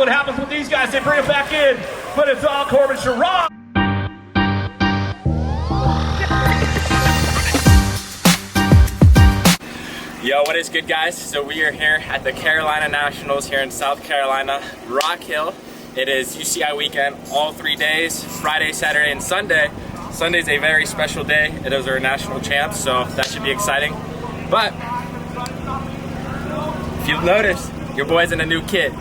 What happens with these guys? They bring it back in, but it's all Corbin Sherrod. Yo, what is good, guys? So we are here at the Carolina Nationals here in South Carolina, Rock Hill. It is UCI weekend, all 3 days, Friday, Saturday, and Sunday. Sunday's a very special day. It is our national champs, so that should be exciting. But if you've noticed, your boy's in a new kit.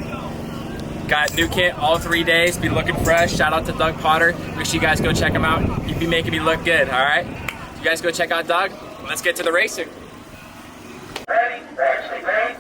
Got new kit all 3 days, be looking fresh. Shout out to Doug Potter. Make sure you guys go check him out. He'd be making me look good, all right? You guys go check out Doug. Let's get to the racing. Ready, actually ready.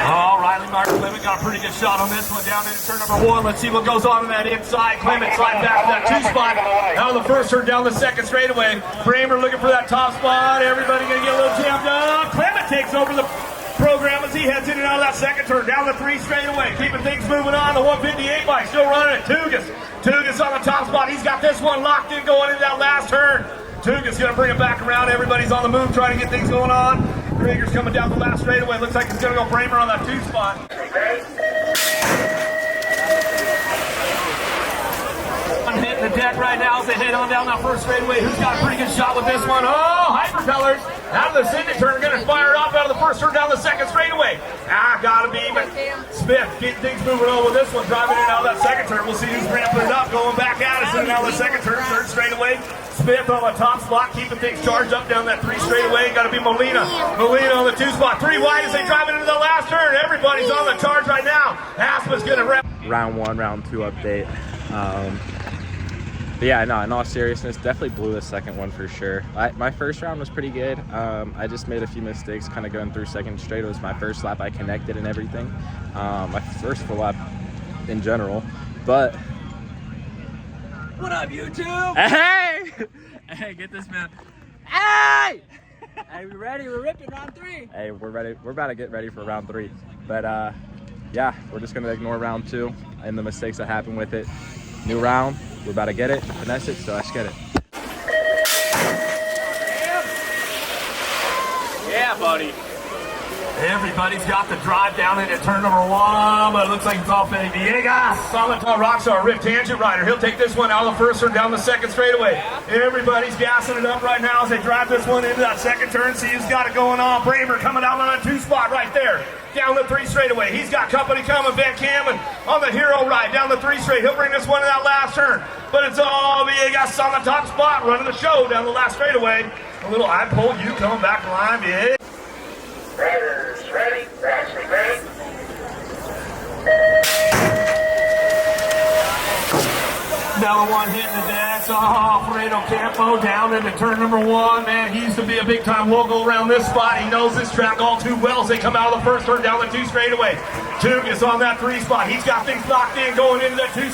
Oh, Riley Martin Clement got a pretty good shot on this one down into turn number 1. Let's see what goes on in that inside. Clement slide back to that 2 spot. Out of the first turn down the second straightaway. Kramer looking for that top spot. Everybody gonna get a little jammed up. Clement takes over the program as he heads in and out of that second turn. Down the 3 straightaway. Keeping things moving on. The 158 bike still running it. Tugas on the top spot. He's got this one locked in going into that last turn. Tugas gonna bring it back around. Everybody's on the move trying to get things going on. Krieger's coming down the last straightaway. Looks like he's gonna go Bramer on that 2 spot. I'm hitting the deck right now as they head on down that first straightaway. Who's got a pretty good shot with this one? Oh, Hyperpellers out of the second turn, gonna fire it off out of the first turn down the second straightaway. Gotta be, but Smith getting things moving on with this one, driving in out of that second turn. We'll see who's ramping it up, going back at us in and out of the second turn, third straightaway. Smith on the top spot, keeping things charged up down that 3 straightaway. Got to be Molina. Molina on the 2 spot. 3 wide as they drive into the last turn. Everybody's on the charge right now. Aspa's going to rep. Round 1, round 2 update. But yeah, no, in all seriousness, definitely blew the second one for sure. My first round was pretty good. I just made a few mistakes kind of going through second straight. It was my first lap. I connected and everything. My first full lap in general. But what up, YouTube? Hey! Hey, get this, man. Hey! Hey, we ready? We're ripping round 3. Hey, we're ready. We're about to get ready for round 3. But yeah, we're just gonna ignore round 2 and the mistakes that happened with it. New round. We're about to get it, finesse it, so let's get it. Yeah, buddy. Everybody's got the drive down into turn number 1, but it looks like it's all Fede Villegas. Solid Rockstar, Rick Tangent Rider. He'll take this one out of the first turn down the second straightaway. Everybody's gassing it up right now as they drive this one into that second turn. See who's got it going on. Bramer coming out on that 2 spot right there. Down the 3 straightaway. He's got company coming. Van Cameron on the hero ride down the 3 straight. He'll bring this one in that last turn. But it's all Villegas on the top spot running the show down the last straightaway. A little eye pull. You coming back line, yeah. Riders ready, actually ready. Another one hitting the decks. Oh, Fredo Campo down into turn number 1. Man, he used to be a big-time local around this spot. He knows this track all too well as they come out of the first turn down the 2 straightaway. Tugas on that 3 spot. He's got things locked in going into that 2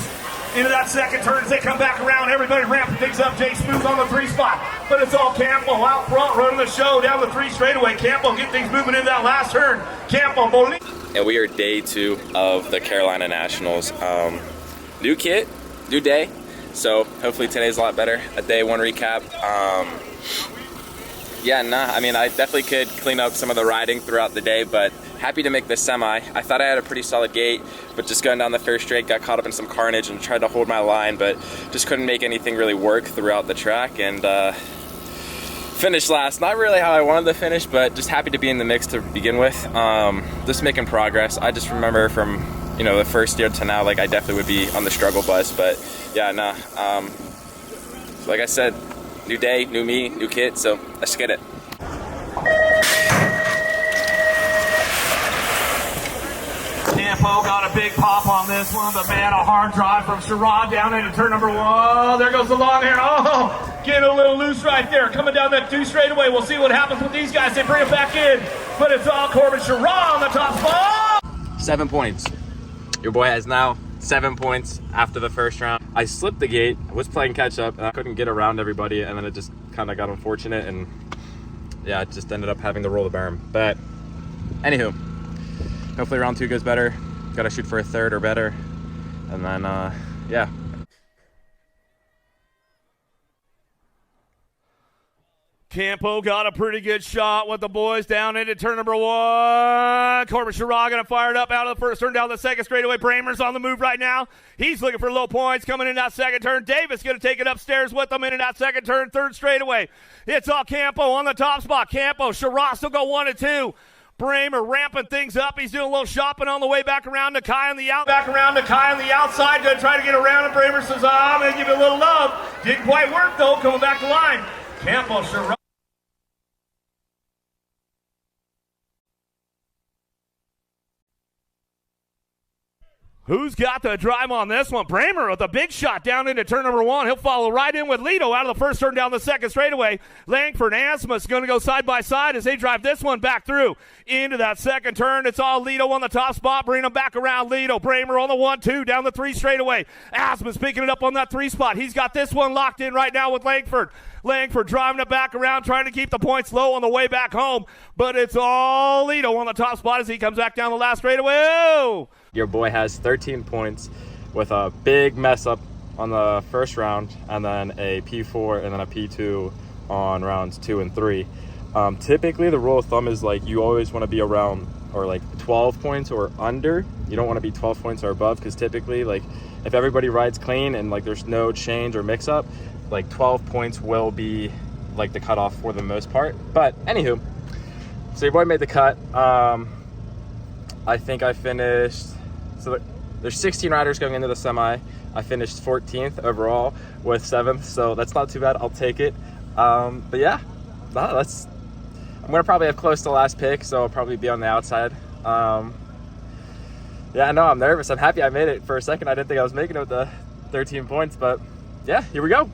into that second turn as they come back around. Everybody ramping things up. Jay Smooth on the 3 spot. But it's all Campbell out front running the show down the 3 straightaway. Campbell get things moving into that last turn. Campbell, Molina. And we are day 2 of the Carolina Nationals. New kit, new day. So hopefully today's a lot better. A day 1 recap. Yeah, nah, I mean, I definitely could clean up some of the riding throughout the day, but happy to make the semi. I thought I had a pretty solid gate, but just going down the first straight, got caught up in some carnage and tried to hold my line, but just couldn't make anything really work throughout the track, and finished last. Not really how I wanted to finish, but just happy to be in the mix to begin with. Just making progress. I just remember from, you know, the first year to now, like I definitely would be on the struggle bus, but yeah, nah. Like I said, new day, new me, new kit, so let's get it. Campo got a big pop on this one, but man, a hard drive from Sherrod down into turn number 1. There goes the long hair. Oh, getting a little loose right there. Coming down that 2 straightaway. We'll see what happens with these guys. They bring it back in, but it's all Corbin Sherrod on the top spot. 7 points. Your boy has now 7 points after the first round. I slipped the gate, I was playing catch up, and I couldn't get around everybody, and then it just kind of got unfortunate, and yeah, it just ended up having to roll the berm. But anywho, hopefully round 2 goes better. Gotta shoot for a 3rd or better, and then yeah. Campo got a pretty good shot with the boys down into turn number 1. Corbin Sherrod going to fire it up out of the first turn down the second straightaway. Bramer's on the move right now. He's looking for low points coming in that second turn. Davis going to take it upstairs with him in that second turn, third straightaway. It's all Campo on the top spot. Campo, Sherrod still go 1 and 2. Bramer ramping things up. He's doing a little shopping on the way back around to Kai on the outside. Going to try to get around, and Bramer says, I'm going to give you a little love. Didn't quite work, though, coming back to line. Campo, Sherrod. Who's got the drive on this one? Bramer with a big shot down into turn number 1. He'll follow right in with Lito out of the first turn down the second straightaway. Langford and Asmus going to go side by side as they drive this one back through into that second turn. It's all Lito on the top spot. Bring him back around. Lito, Bramer on the 1-2 down the 3 straightaway. Asmus picking it up on that 3 spot. He's got this one locked in right now with Langford. Langford driving it back around, trying to keep the points low on the way back home. But it's all Lito on the top spot as he comes back down the last straightaway. Oh! Your boy has 13 points with a big mess up on the first round, and then a P4 and then a P2 on rounds 2 and 3. Typically, the rule of thumb is like you always want to be around or like 12 points or under. You don't want to be 12 points or above, because typically, like if everybody rides clean and like there's no change or mix up, like 12 points will be like the cutoff for the most part. But anywho, so your boy made the cut. I think I finished. So there's 16 riders going into the semi. I finished 14th overall with 7th, so that's not too bad. I'll take it. But yeah, I'm gonna probably have close to last pick, so I'll probably be on the outside. Yeah, no, I'm nervous. I'm happy I made it. For a second, I didn't think I was making it with the 13 points, but yeah, here we go.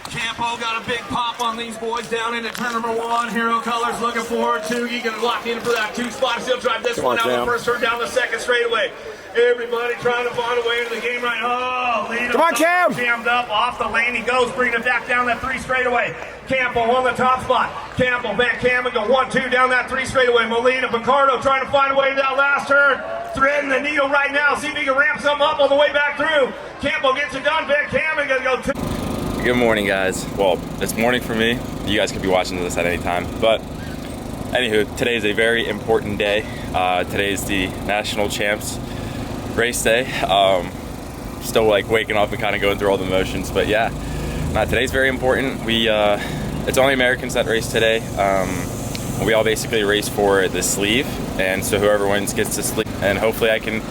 Campo got a big pop on these boys down into turn number 1. Hero Colors looking forward to. He going to lock in for that 2 spot. He'll drive this one out the first turn down the second straightaway. Everybody trying to find a way into the game right now. Oh, Come on, Cam! Jammed up off the lane. He goes, bringing it back down that 3 straightaway. Campo on the top spot. Campo, Van Kamen go 1-2 down that 3 straightaway. Molina, Picardo trying to find a way to that last turn. Threading the needle right now. See if he can ramp something up on the way back through. Campo gets it done. Van Kamen going to go 2. Good morning, guys. Well, it's morning for me. You guys could be watching this at any time. But anywho, today is a very important day. Today is the National Champs race day. Still like waking up and kind of going through all the motions. But yeah, today's very important. It's only Americans that race today. We all basically race for the sleeve. And so whoever wins gets the sleeve. And hopefully I can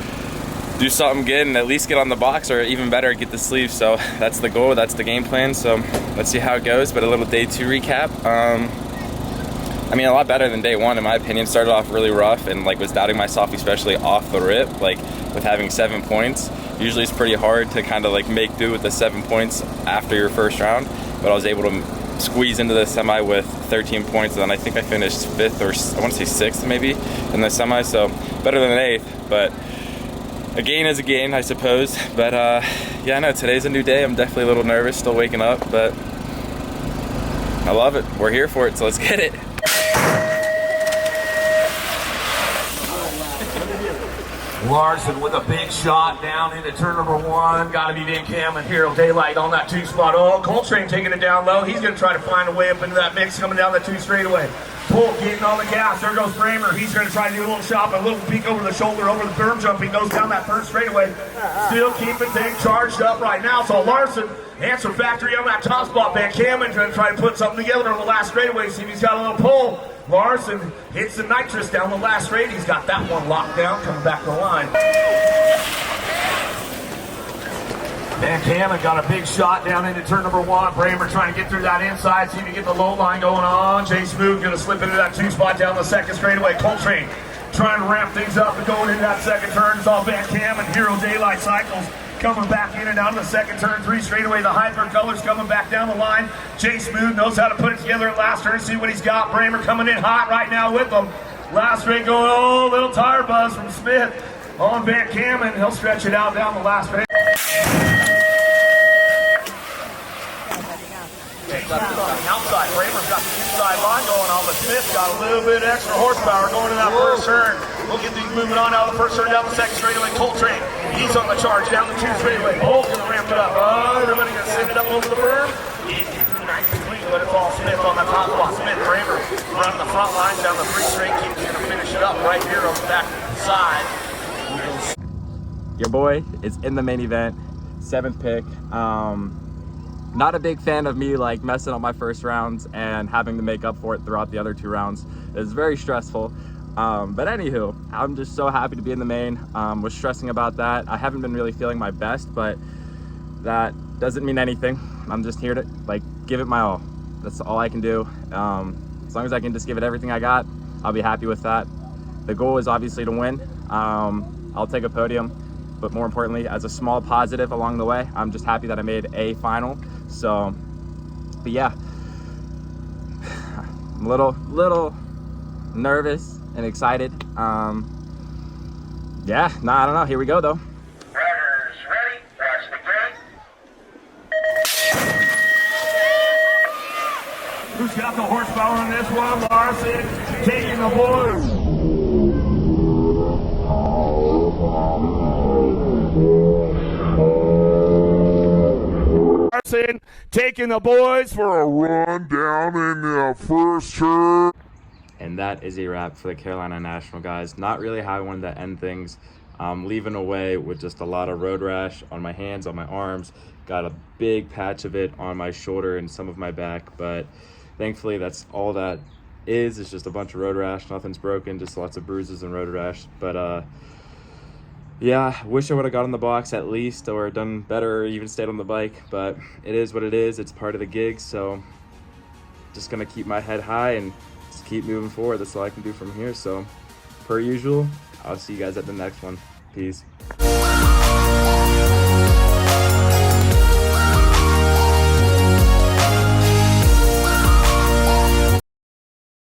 do something good and at least get on the box, or even better, get the sleeve. So that's the goal, that's the game plan. So let's see how it goes. But a little day 2 recap. I mean, a lot better than day 1 in my opinion. Started off really rough and like was doubting myself, especially off the rip, like with having 7 points. Usually it's pretty hard to kind of like make do with the 7 points after your first round, but I was able to squeeze into the semi with 13 points, and then I think I finished 5th, or I want to say 6th maybe in the semi, so better than an 8th. But a gain is a gain, I suppose. But yeah, no, today's a new day. I'm definitely a little nervous, still waking up, but I love it. We're here for it, so let's get it. Larson with a big shot down into turn number 1. Got to be Van Cam and Hero Daylight on that 2 spot. Oh, Coltrane taking it down low. He's going to try to find a way up into that mix coming down the 2 straightaway. Polk getting on the gas. There goes Bramer. He's going to try to do a little shot, a little peek over the shoulder, over the berm jump. He goes down that 3rd straightaway. Still keeping things charged up right now. So Larson, answer factory on that top spot. Van Kamen going to try to put something together on the last straightaway. See if he's got a little pull. Larson hits the nitrous down the last straight. He's got that one locked down, coming back to the line. Van Kamen got a big shot down into turn number 1. Bramer trying to get through that inside, see if he can get the low line going on. Jay Smooth going to slip into that 2 spot down the 2nd straightaway. Coltrane trying to ramp things up and going into that 2nd turn. It's all Van Kamen, Hero Daylight Cycles coming back in and out of the 2nd turn, 3 straightaway. The Hyper Colors coming back down the line. Jay Smooth knows how to put it together at last turn. See what he's got. Bramer coming in hot right now with them. Last straight going, oh, little tire buzz from Smith on Van Kamen. He'll stretch it out down the last straight. On the outside, Bramer's got the inside line going on, but Smith's got a little bit extra horsepower going to that first turn. We'll get these moving on now. The first turn down the second straightaway. Coltrane, he's on the charge down the 2 straightaway. Oh, gonna ramp it up. Everybody gonna send it up over the berm. Nice and clean, but it's all Smith on the top spot. Smith, Kramer running the front lines down the 3 straight. He's gonna finish it up right here on the back side. Your boy is in the main event, 7th pick. Not a big fan of me like messing up my first rounds and having to make up for it throughout the other 2 rounds. It was very stressful. But anywho, I'm just so happy to be in the main. Was stressing about that. I haven't been really feeling my best, but that doesn't mean anything. I'm just here to like give it my all. That's all I can do. As long as I can just give it everything I got, I'll be happy with that. The goal is obviously to win. I'll take a podium, but more importantly, as a small positive along the way, I'm just happy that I made a final. So, but yeah, I'm a little nervous and excited. Yeah, I don't know. Here we go though. Riders ready, watch the gate. Who's got the horsepower on this one? Larson taking the boys. Larson taking the boys for a run down in the first turn. And that is a wrap for the Carolina National, guys. Not really how I wanted to end things. Leaving away with just a lot of road rash on my hands, on my arms. Got a big patch of it on my shoulder and some of my back, but thankfully that's all that is. It's just a bunch of road rash. Nothing's broken, just lots of bruises and road rash. But yeah, wish I would have got on the box at least, or done better, or even stayed on the bike. But it is what it is. It's part of the gig, so just gonna keep my head high and just keep moving forward. That's all I can do from here. So per usual, I'll see you guys at the next one. Peace.